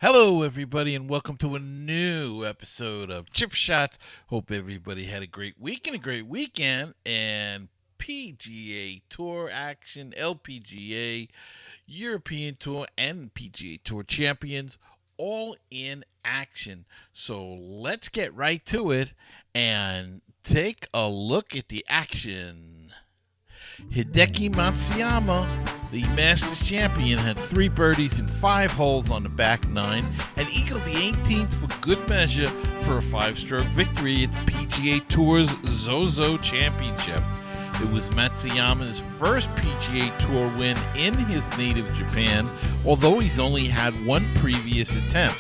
Hello, everybody, and welcome to a new episode of ChipShots. Hope everybody had a great week and a great weekend. And PGA Tour action, LPGA, European Tour, and PGA Tour champions all in action. So let's get right to it and take a look at the action. Hideki Matsuyama, the Masters champion, had 3 birdies in 5 holes on the back 9 and eagled the 18th for good measure for a 5-stroke victory at the PGA Tour's Zozo Championship. It was Matsuyama's first PGA Tour win in his native Japan, although he's only had one previous attempt.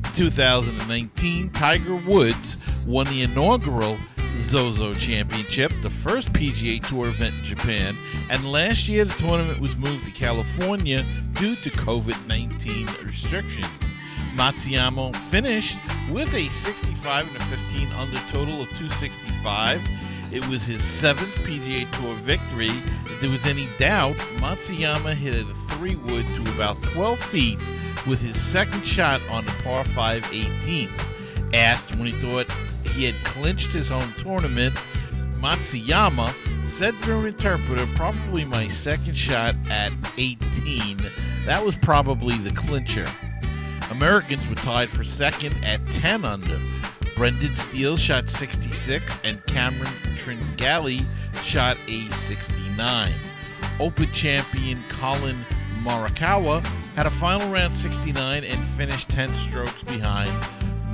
In 2019, Tiger Woods won the inaugural Zozo Championship, the first PGA Tour event in Japan, and last year the tournament was moved to California due to COVID-19 restrictions. Matsuyama finished with a 65 and a 15 under total of 265. It was his 7th PGA Tour victory. If there was any doubt, Matsuyama hit a 3-wood to about 12 feet with his second shot on the par 5 18th. Asked when he thought he had clinched his home tournament, Matsuyama said through an interpreter, "Probably my second shot at 18. That was probably the clincher." Americans were tied for second at 10 under. Brendan Steele shot 66 and Cameron Tringale shot a 69. Open champion Colin Morikawa had a final round 69 and finished 10 strokes behind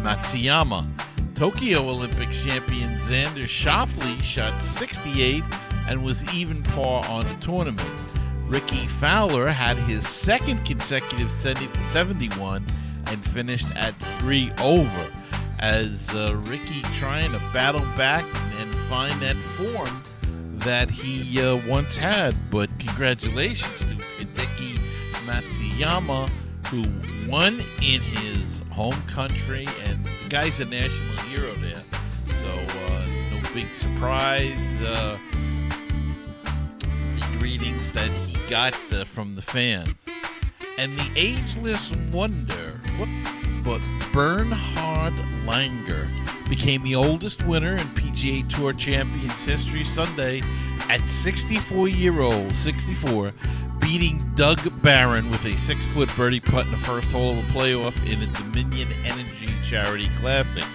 Matsuyama. Tokyo Olympics champion Xander Schauffele shot 68 and was even par on the tournament. Ricky Fowler had his second consecutive 71 and finished at 3 over. As Ricky trying to battle back and find that form that he once had. But congratulations to Hideki Matsuyama, who won in his home country, and the guy's a national hero there. So no big surprise. The greetings that he got from the fans. And the ageless wonder, but Bernhard Langer became the oldest winner in PGA Tour Champions history Sunday at 64, beating Doug Barron with a 6-foot birdie putt in the first hole of a playoff in the Dominion Energy Charity Classic.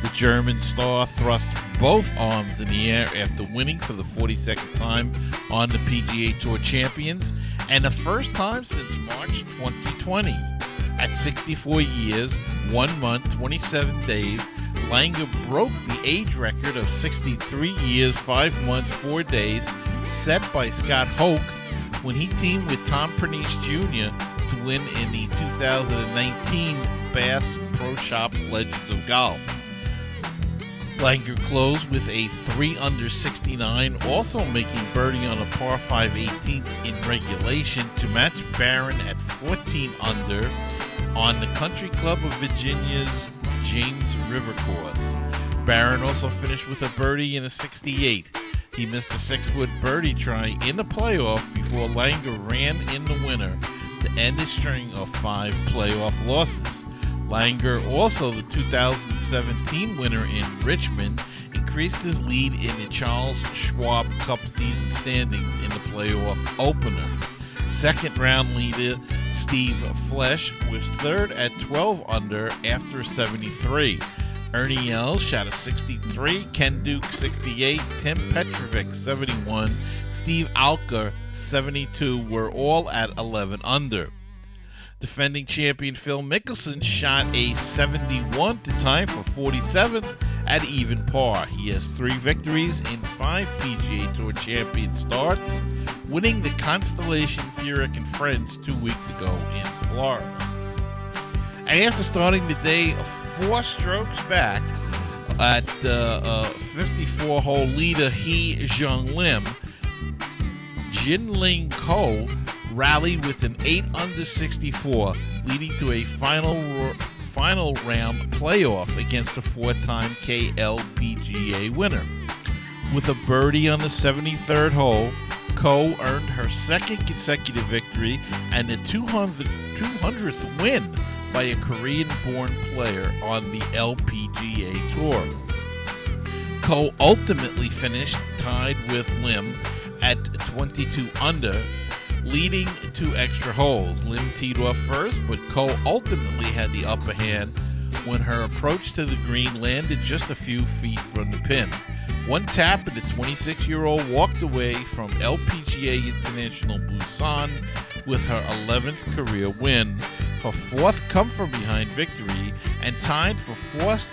The German star thrust both arms in the air after winning for the 42nd time on the PGA Tour Champions, and the first time since March 2020. At 64 years, 1 month, 27 days, Langer broke the age record of 63 years, 5 months, 4 days, set by Scott Hoke when he teamed with Tom Pernice Jr. to win in the 2019 Bass Pro Shops Legends of Golf. Langer closed with a 3 under 69, also making birdie on a par 5 18th in regulation to match Barron at 14 under on the Country Club of Virginia's James River course. Barron also finished with a birdie in a 68. He missed a 6-foot birdie try in the playoff before Langer ran in the winner to end a string of 5 playoff losses. Langer, also the 2017 winner in Richmond, increased his lead in the Charles Schwab Cup season standings in the playoff opener. Second round leader Steve Flesch was third at 12 under after a 73. Ernie Els shot a 63, Ken Duke 68, Tim Petrovic 71, Steve Alker 72 were all at 11 under. Defending champion Phil Mickelson shot a 71 to tie for 47th at even par. He has 3 victories in 5 PGA Tour champion starts, winning the Constellation Furyk and Friends 2 weeks ago in Florida. And after starting the day 4 strokes back at 54-hole leader He Jung Lim, Jin Ling Ko rallied with an 8 under 64, leading to a final round playoff against the 4-time KLPGA winner. With a birdie on the 73rd hole, Ko earned her second consecutive victory and the 200th win by a Korean-born player on the LPGA Tour. Ko ultimately finished tied with Lim at 22 under, leading to extra holes. Lim teed off first, but Ko ultimately had the upper hand when her approach to the green landed just a few feet from the pin. One tap and the 26-year-old walked away from LPGA International Busan with her 11th career win, her fourth come-from-behind victory, and tied for fourth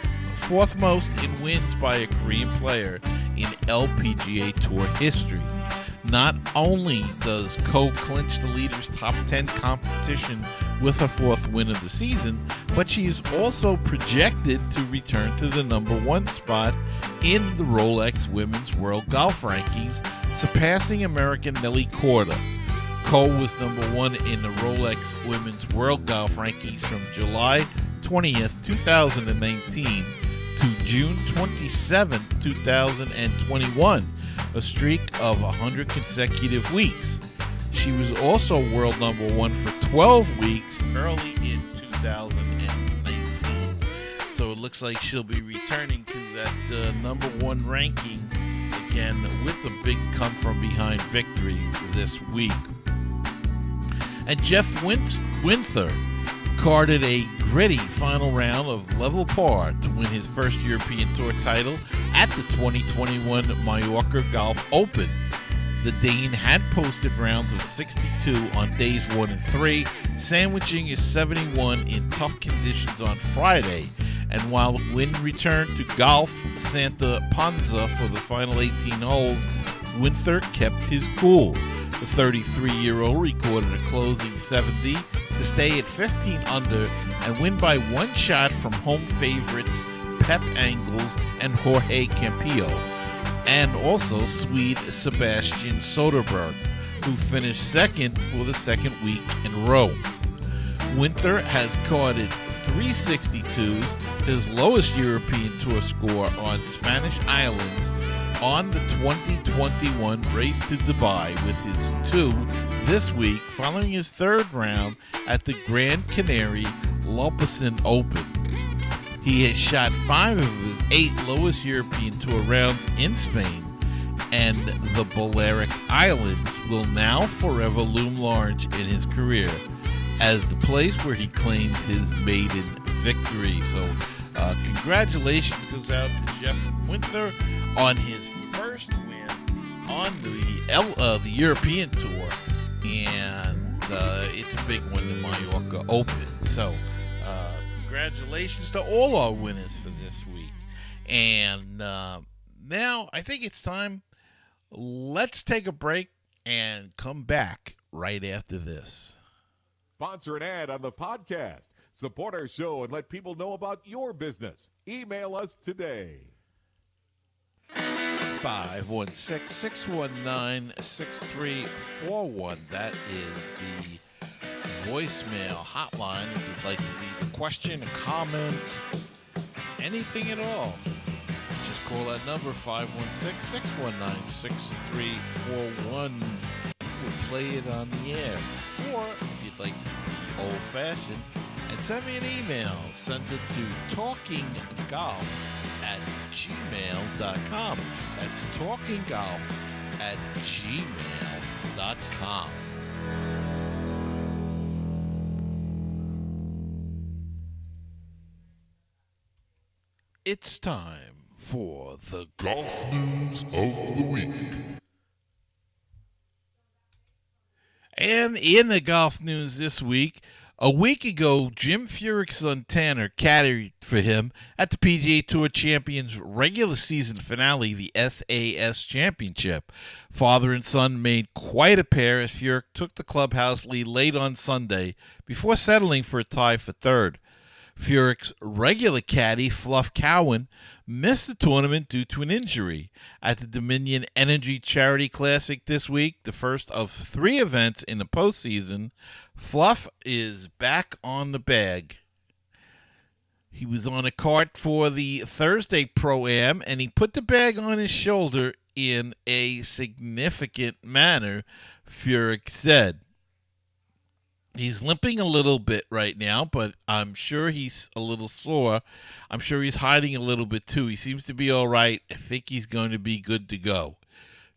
most in wins by a Korean player in LPGA Tour history. Not only does Ko clinch the leader's top 10 competition with her fourth win of the season, but she is also projected to return to the number one spot in the Rolex Women's World Golf Rankings, surpassing American Nelly Korda. Ko was number one in the Rolex Women's World Golf Rankings from July 20th, 2019 to June 27, 2021. A streak of 100 consecutive weeks. She was also world number one for 12 weeks early in 2019. So it looks like she'll be returning to that number one ranking again with a big come-from-behind victory this week. And Jeff Winther carded a gritty final round of level par to win his first European Tour title at the 2021 Mallorca Golf Open. The Dane had posted rounds of 62 on days 1 and 3, sandwiching his 71 in tough conditions on Friday. And while Wynn returned to Golf Santa Ponsa for the final 18 holes, Winther kept his cool. The 33-year-old recorded a closing 70 to stay at 15 under and win by one shot from home favorites Pep Angles and Jorge Campillo, and also Swede Sebastian Soderberg, who finished second for the second week in a row. Winther has carded 362s, his lowest European Tour score on Spanish Islands, on the 2021 race to Dubai, with his 2 this week following his third round at the Gran Canaria Lopesan Open. He has shot 5 of his 8 lowest European Tour rounds in Spain, and the Balearic Islands will now forever loom large in his career as the place where he claimed his maiden victory. So congratulations goes out to Jeff Winther on his first win on the European Tour, and it's a big one, the Mallorca Open. So congratulations to all our winners for this week. And now I think it's time. Let's take a break and come back right after this. Sponsor an ad on the podcast. Support our show and let people know about your business. Email us today. 516-619-6341. That is the voicemail hotline if you'd like to leave a question, a comment, anything at all. Just call that number, 516-619-6341. We'll play it on the air. Or if you'd like to be old-fashioned and send me an email, send it to talkinggolf@gmail.com. That's talkinggolf@gmail.com. It's time for the Golf News of the Week. And in the golf news this week, a week ago, Jim Furyk's son Tanner caddied for him at the PGA Tour Champions regular season finale, the SAS Championship. Father and son made quite a pair as Furyk took the clubhouse lead late on Sunday before settling for a tie for third. Furyk's regular caddy, Fluff Cowan, missed the tournament due to an injury. At the Dominion Energy Charity Classic this week, the first of 3 events in the postseason, Fluff is back on the bag. He was on a cart for the Thursday Pro-Am, and he put the bag on his shoulder in a significant manner, Furyk said. He's limping a little bit right now, but I'm sure he's a little sore. I'm sure he's hiding a little bit too. He seems to be all right. I think he's going to be good to go.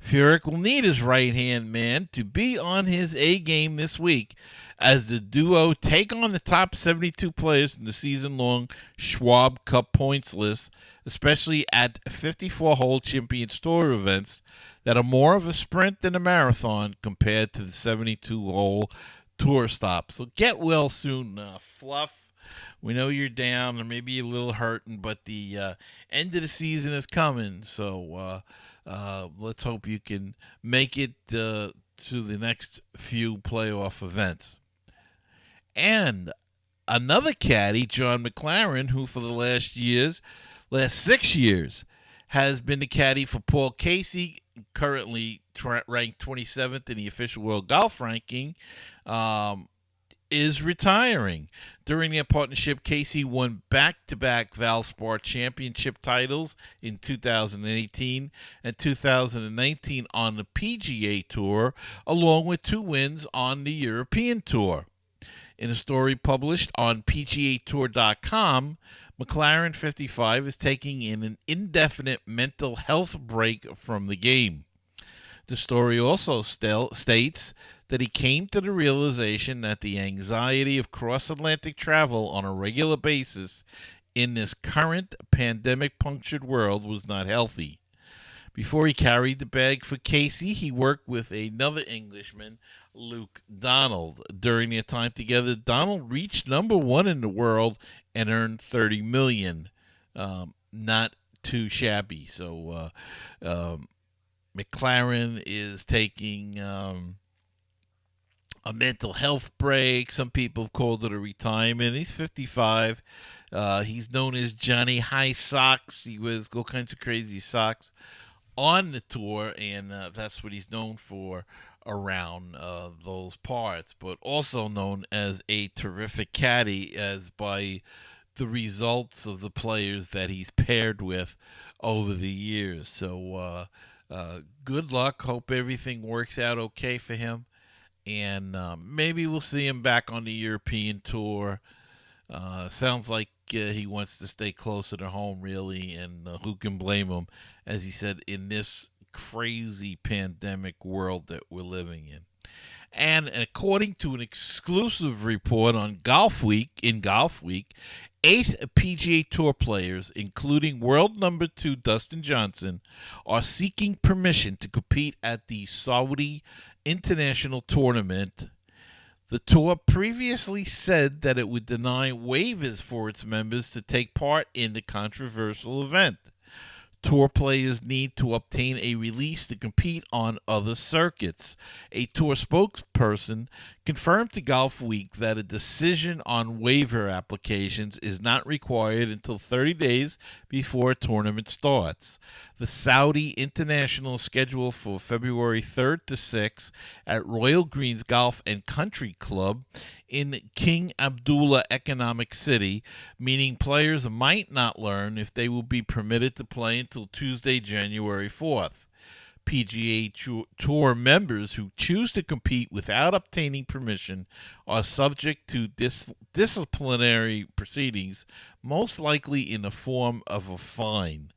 Furyk will need his right-hand man to be on his A game this week as the duo take on the top 72 players in the season-long Schwab Cup points list, especially at 54-hole Champions Tour events that are more of a sprint than a marathon compared to the 72-hole tour stop. So get well soon, Fluff. We know you're down or maybe a little hurting, but the end of the season is coming. So let's hope you can make it to the next few playoff events. And another caddy, John McLaren, who for the last 6 years, has been the caddy for Paul Casey, currently ranked 27th in the official world golf ranking, is retiring. During their partnership, Casey won back-to-back Valspar Championship titles in 2018 and 2019 on the PGA Tour, along with 2 wins on the European Tour. In a story published on PGAtour.com, McLaren 55 is taking in an indefinite mental health break from the game. The story also states that he came to the realization that the anxiety of cross-Atlantic travel on a regular basis in this current pandemic-punctured world was not healthy. Before he carried the bag for Casey, he worked with another Englishman, Luke Donald. During their time together, Donald reached number 1 in the world and earned $30 million. Not too shabby. So McLaren is taking a mental health break. Some people have called it a retirement. He's 55. He's known as Johnny High Socks. He wears all kinds of crazy socks on the tour, and that's what he's known for around those parts, but also known as a terrific caddy as by the results of the players that he's paired with over the years. So good luck. Hope everything works out okay for him, and maybe we'll see him back on the European Tour. Sounds like he wants to stay closer to home, really, and who can blame him, as he said, in this crazy pandemic world that we're living in. And according to an exclusive report on Golf Week, 8 PGA Tour players, including world number 2 Dustin Johnson, are seeking permission to compete at the Saudi International Tournament. The tour previously said that it would deny waivers for its members to take part in the controversial event. Tour players need to obtain a release to compete on other circuits. A tour spokesperson confirmed to Golf Week that a decision on waiver applications is not required until 30 days before a tournament starts. The Saudi International is scheduled for February 3rd to 6th at Royal Greens Golf and Country Club in King Abdullah Economic City, meaning players might not learn if they will be permitted to play until Tuesday, January 4th. PGA Tour members who choose to compete without obtaining permission are subject to disciplinary proceedings, most likely in the form of a fine.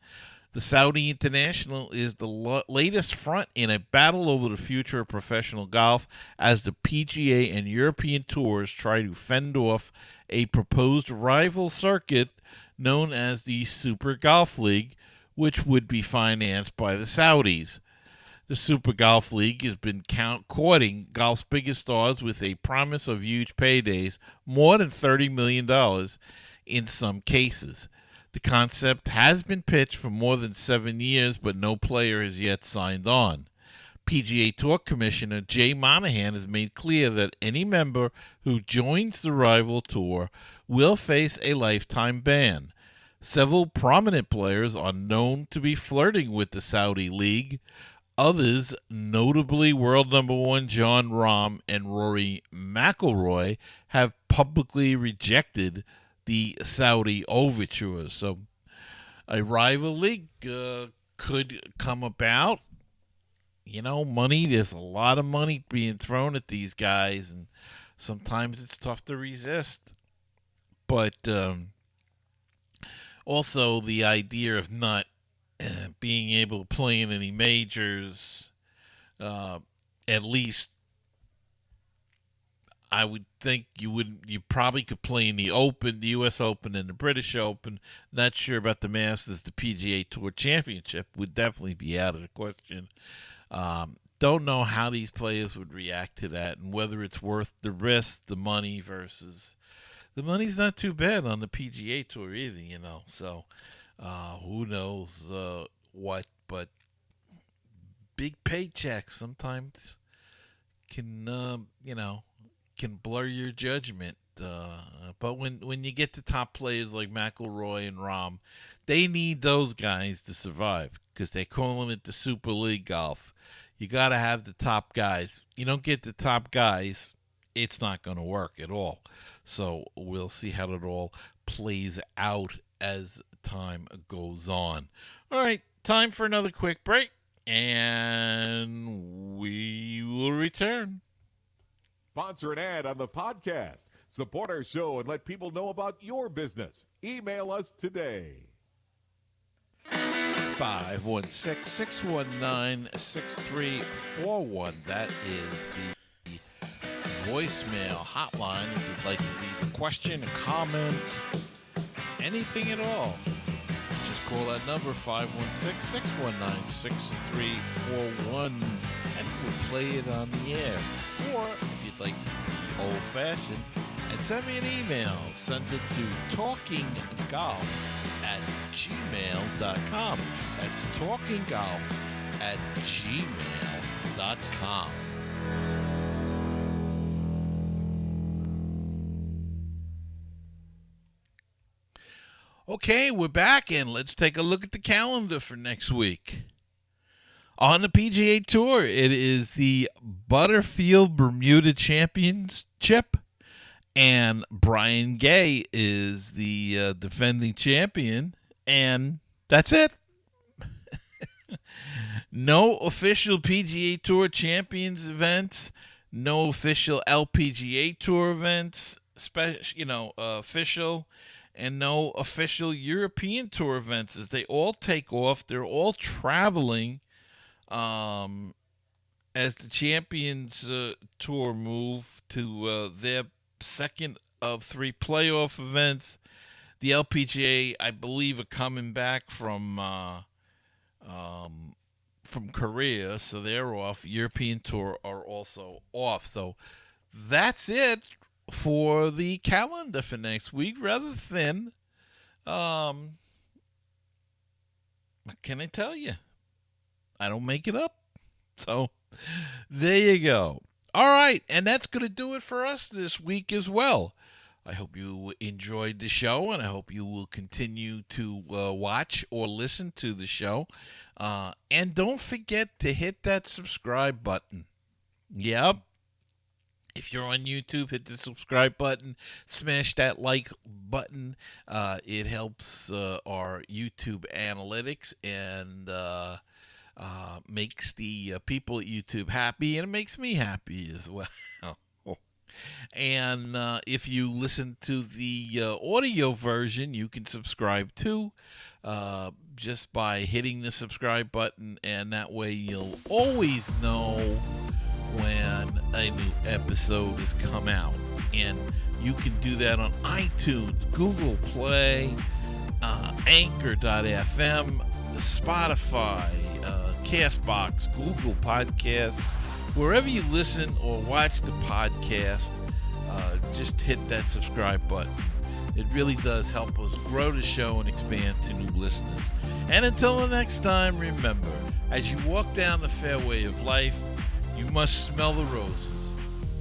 The Saudi International is the latest front in a battle over the future of professional golf as the PGA and European tours try to fend off a proposed rival circuit known as the Super Golf League, which would be financed by the Saudis. The Super Golf League has been courting golf's biggest stars with a promise of huge paydays, more than $30 million in some cases. The concept has been pitched for more than 7 years, but no player has yet signed on. PGA Tour Commissioner Jay Monahan has made clear that any member who joins the rival tour will face a lifetime ban. Several prominent players are known to be flirting with the Saudi League. Others, notably world number 1 Jon Rahm and Rory McIlroy, have publicly rejected the Saudi overtures. So a rival league could come about. You know, money, there's a lot of money being thrown at these guys, and sometimes it's tough to resist. But also the idea of not being able to play in any majors, at least I would think you probably could play in the Open, the U.S. Open, and the British Open. Not sure about the Masters. The PGA Tour Championship would definitely be out of the question. Don't know how these players would react to that, and whether it's worth the risk, the money versus the money's not too bad on the PGA Tour either, So who knows what? But big paychecks sometimes can can blur your judgment. But when you get to top players like McIlroy and Rahm, they need those guys to survive because they call it the Super League golf. You got to have the top guys. You don't get the top guys, it's not going to work at all. So we'll see how it all plays out as time goes on. All right, time for another quick break, and we will return. Sponsor an ad on the podcast. Support our show and let people know about your business. Email us today. 516-619-6341. That is the voicemail hotline if you'd like to leave a question, a comment, anything at all. Just call that number, 516-619-6341, and we'll play it on the air. Or if you'd like to be old-fashioned and send me an email, send it to talkinggolf@gmail.com. That's talkinggolf@gmail.com. Okay, we're back, and let's take a look at the calendar for next week. On the PGA Tour, it is the Butterfield Bermuda Championship, and Brian Gay is the defending champion, and that's it. No official PGA Tour Champions events, no official LPGA Tour events, official, and no official European Tour events as they all take off. They're all traveling as the Champions Tour move to their second of three playoff events. The LPGA, I believe, are coming back from Korea, so they're off. European Tour are also off. So that's it for the calendar for next week. Rather thin. What can I tell you? I don't make it up. So there you go. All right, and that's going to do it for us this week as well. I hope you enjoyed the show, and I hope you will continue to watch or listen to the show. And don't forget to hit that subscribe button. Yep. If you're on YouTube, hit the subscribe button. Smash that like button. It helps our YouTube analytics and makes the people at YouTube happy, and it makes me happy as well. And if you listen to the audio version, you can subscribe too, just by hitting the subscribe button, and that way you'll always know when a new episode has come out. And you can do that on iTunes, Google Play, Anchor.fm, Spotify, Castbox, Google Podcasts. Wherever you listen or watch the podcast, just hit that subscribe button. It really does help us grow the show and expand to new listeners. And until the next time, remember, as you walk down the fairway of life, you must smell the roses,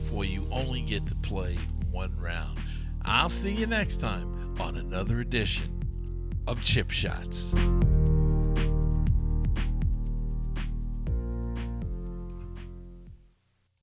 for you only get to play one round. I'll see you next time on another edition of Chip Shots.